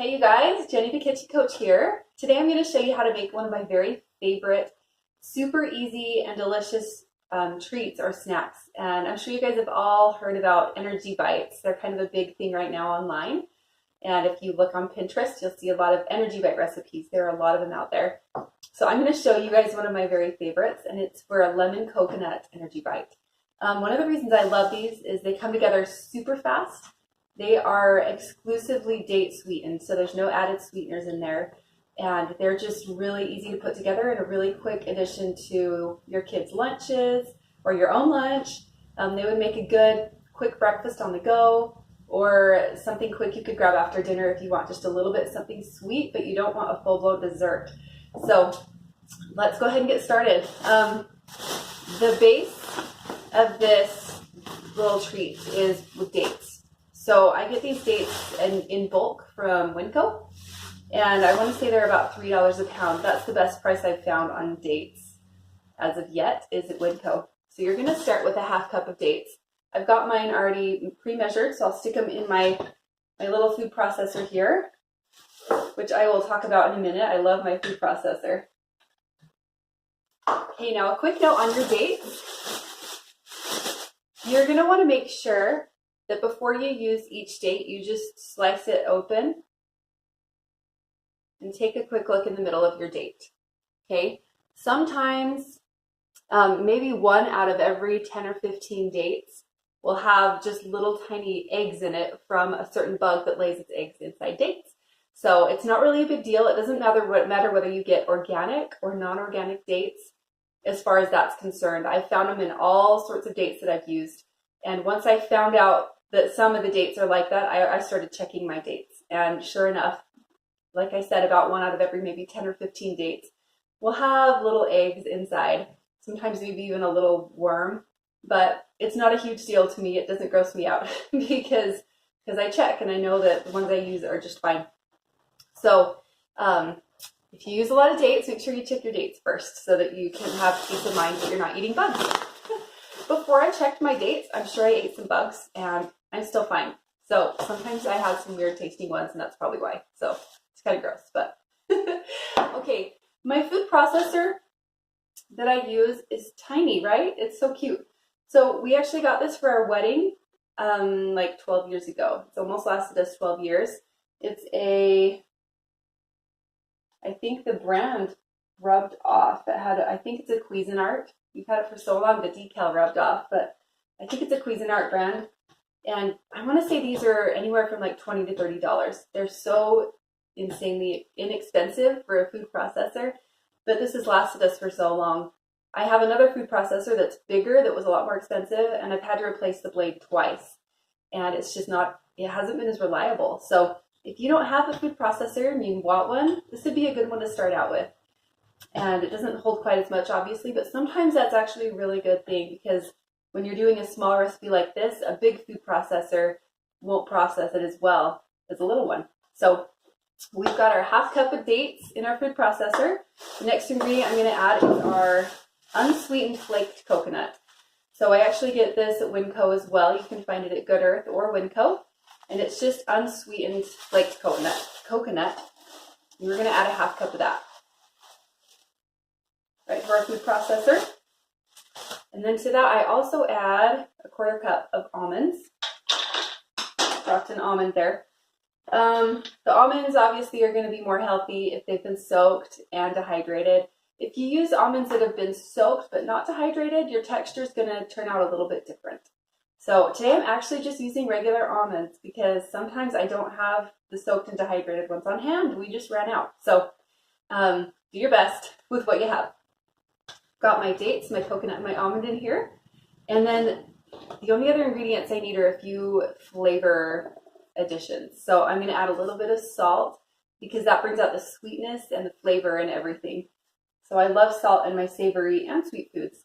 Hey you guys, Jenny the Kitchen Coach here. Today I'm going to show you how to make one of my very favorite, super easy and delicious treats or snacks. And I'm sure you guys have all heard about energy bites. They're kind of a big thing right now online. And if you look on Pinterest, you'll see a lot of energy bite recipes. There are a lot of them out there. So I'm going to show you guys one of my very favorites, and it's for a lemon coconut energy bite. One of the reasons I love these is they come together super fast. They are exclusively date sweetened, so there's no added sweeteners in there. And they're just really easy to put together and a really quick addition to your kids' lunches or your own lunch. They would make a good quick breakfast on the go, or something quick you could grab after dinner if you want just a little bit something sweet, but you don't want a full-blown dessert. So let's go ahead and get started. The base of this little treat is with dates. So I get these dates in bulk from Winco, and I want to say they're about $3 a pound. That's the best price I've found on dates as of yet is at Winco. So you're going to start with a half cup of dates. I've got mine already pre-measured, so I'll stick them in my little food processor here, which I will talk about in a minute. I love my food processor. Okay, now a quick note on your dates. You're going to want to make sure that before you use each date, you just slice it open and take a quick look in the middle of your date. Okay, sometimes maybe one out of every 10 or 15 dates will have just little tiny eggs in it from a certain bug that lays its eggs inside dates. So it's not really a big deal. It doesn't matter whether you get organic or non-organic dates as far as that's concerned. I've found them in all sorts of dates that I've used. And once I found out that some of the dates are like that, I started checking my dates. And sure enough, like I said, about one out of every maybe 10 or 15 dates will have little eggs inside. Sometimes maybe even a little worm. But it's not a huge deal to me. It doesn't gross me out because I check and I know that the ones I use are just fine. So if you use a lot of dates, make sure you check your dates first so that you can have peace of mind that you're not eating bugs. Before I checked my dates, I'm sure I ate some bugs and I'm still fine. So sometimes I have some weird tasting ones, and that's probably why. So it's kind of gross, but okay. My food processor that I use is tiny, right? It's so cute. So we actually got this for our wedding like 12 years ago. It's almost lasted us 12 years. It's I think the brand rubbed off. I think it's a Cuisinart. We've had it for so long, the decal rubbed off, but I think it's a Cuisinart brand. And I want to say these are anywhere from like $20 to $30. They're so insanely inexpensive for a food processor, but this has lasted us for so long. I have another food processor that's bigger that was a lot more expensive, and I've had to replace the blade twice. And it's just it hasn't been as reliable. So if you don't have a food processor and you want one, this would be a good one to start out with. And it doesn't hold quite as much, obviously, but sometimes that's actually a really good thing, because when you're doing a small recipe like this, a big food processor won't process it as well as a little one. So we've got our half cup of dates in our food processor. The next ingredient I'm going to add is our unsweetened flaked coconut. So I actually get this at Winco as well. You can find it at Good Earth or Winco. And it's just unsweetened flaked coconut. And we're going to add a half cup of that. Right, for our food processor. And then to that I also add a quarter cup of almonds. Dropped an almond there. The almonds obviously are going to be more healthy if they've been soaked and dehydrated. If you use almonds that have been soaked but not dehydrated, your texture is going to turn out a little bit different. So today I'm actually just using regular almonds because sometimes I don't have the soaked and dehydrated ones on hand. We just ran out. So do your best with what you have. Got my dates, my coconut, and my almond in here. And then the only other ingredients I need are a few flavor additions. So I'm going to add a little bit of salt because that brings out the sweetness and the flavor and everything. So I love salt in my savory and sweet foods.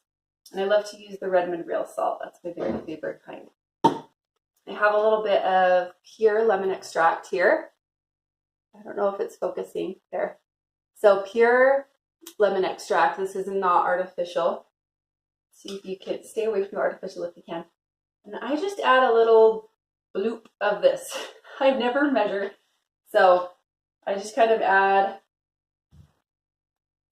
And I love to use the Redmond Real salt. That's my very favorite kind. I have a little bit of pure lemon extract here. I don't know if it's focusing there. So pure lemon extract. This is not artificial. See if you can stay away from the artificial if you can. And I just add a little bloop of this. I never measure. So I just kind of add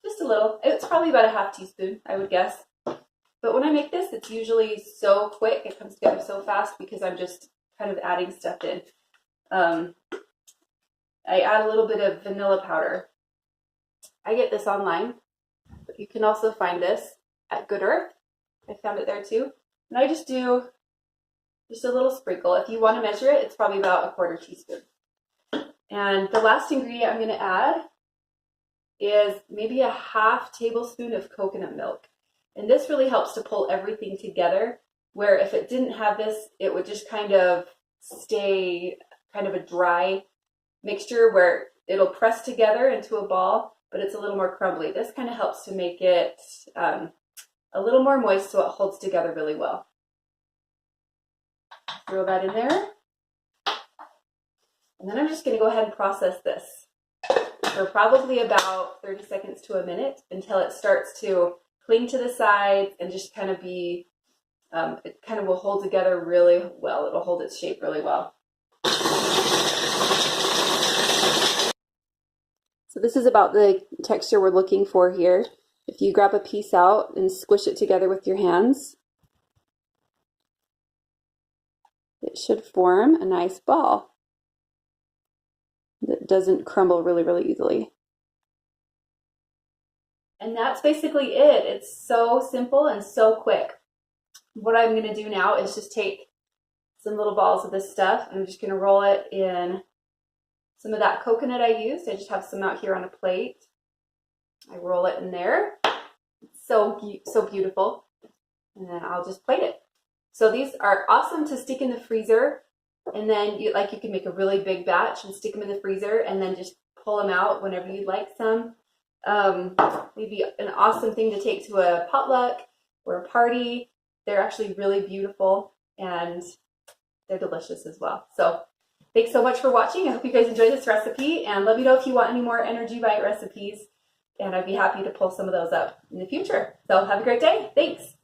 just a little. It's probably about a half teaspoon, I would guess. But when I make this, it's usually so quick. It comes together so fast because I'm just kind of adding stuff in. I add a little bit of vanilla powder. I get this online, but you can also find this at Good Earth. I found it there too. And I just do just a little sprinkle. If you want to measure it, it's probably about a quarter teaspoon. And the last ingredient I'm going to add is maybe a half tablespoon of coconut milk. And this really helps to pull everything together, where if it didn't have this, it would just kind of stay kind of a dry mixture where it'll press together into a ball, but it's a little more crumbly. This kind of helps to make it a little more moist so it holds together really well. Throw that in there. And then I'm just going to go ahead and process this for probably about 30 seconds to a minute until it starts to cling to the sides and just kind of be, it kind of will hold together really well. It'll hold its shape really well. So this is about the texture we're looking for here. If you grab a piece out and squish it together with your hands, it should form a nice ball that doesn't crumble really, really easily. And that's basically it. It's so simple and so quick. What I'm going to do now is just take some little balls of this stuff. I'm just going to roll it in some of that coconut I used. I just have some out here on a plate. I roll it in there. It's so beautiful. And then I'll just plate it. So these are awesome to stick in the freezer. And then you can make a really big batch and stick them in the freezer and then just pull them out whenever you'd like some. Maybe an awesome thing to take to a potluck or a party. They're actually really beautiful and they're delicious as well. So thanks so much for watching. I hope you guys enjoyed this recipe, and let me know if you want any more Energy Bite recipes, and I'd be happy to pull some of those up in the future. So have a great day. Thanks.